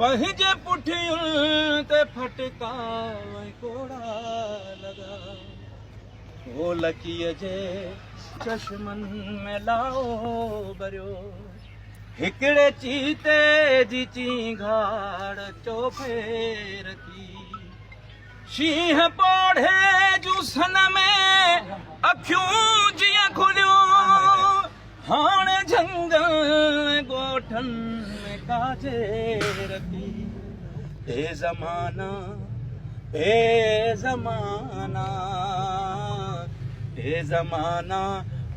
पंहिंजे पुठियुनि ते फटका कोड़ा लगा ओ लकीअ जे चश्मनि में लाओ भरियो हिकिड़े चीते जी चींगाड़ चोफे रखी शींहं पोढ़े जूं सन में अखियूं जीअं खुलियूं हाणे झंगल ॻोठनि में काजे रखी हे ज़माना हे ज़माना हे ज़माना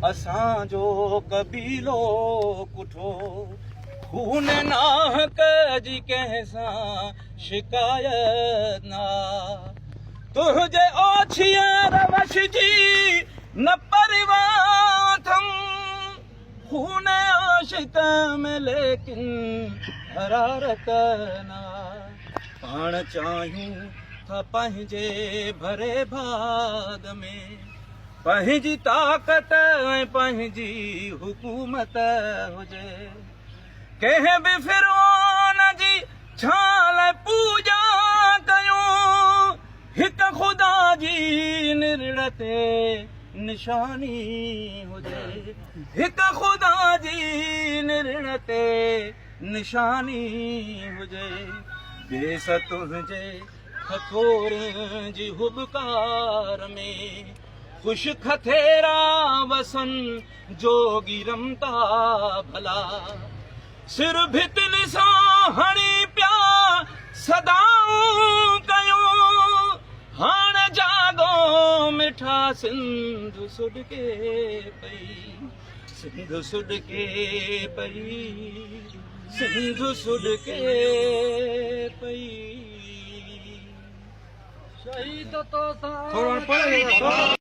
असांजो कबीलो कुठो खून नाहक जी कंहिं सां शिकायत ना तुंहिंजे ओछिया रवश जी न परवाह थम खून आशिक में लेकिन हरारत ना पाण चाहियूं था पंहिंजे भरे भाग में पंहिंजी ताक़त ऐं पंहिंजी हुकूमत हुजे कंहिं बि फिरौन जी छाल पूॼा कयूं हिक ख़ुदा जी निरड़ ते निशानी हुजे हिक ख़ुदा जी निरड़ ते निशानी हुजे देस तुंहिंजे हथोड़े जी हुबकार में खुश खथेरा वसन जोगी रमता भला सिर भितनि सां हणी पिया सदाऊं कयूं हाणे जागो मिठा सिंधु सुॾके पई सिंधु सुॾके पई सिंधु सुॾके पई शहीद तो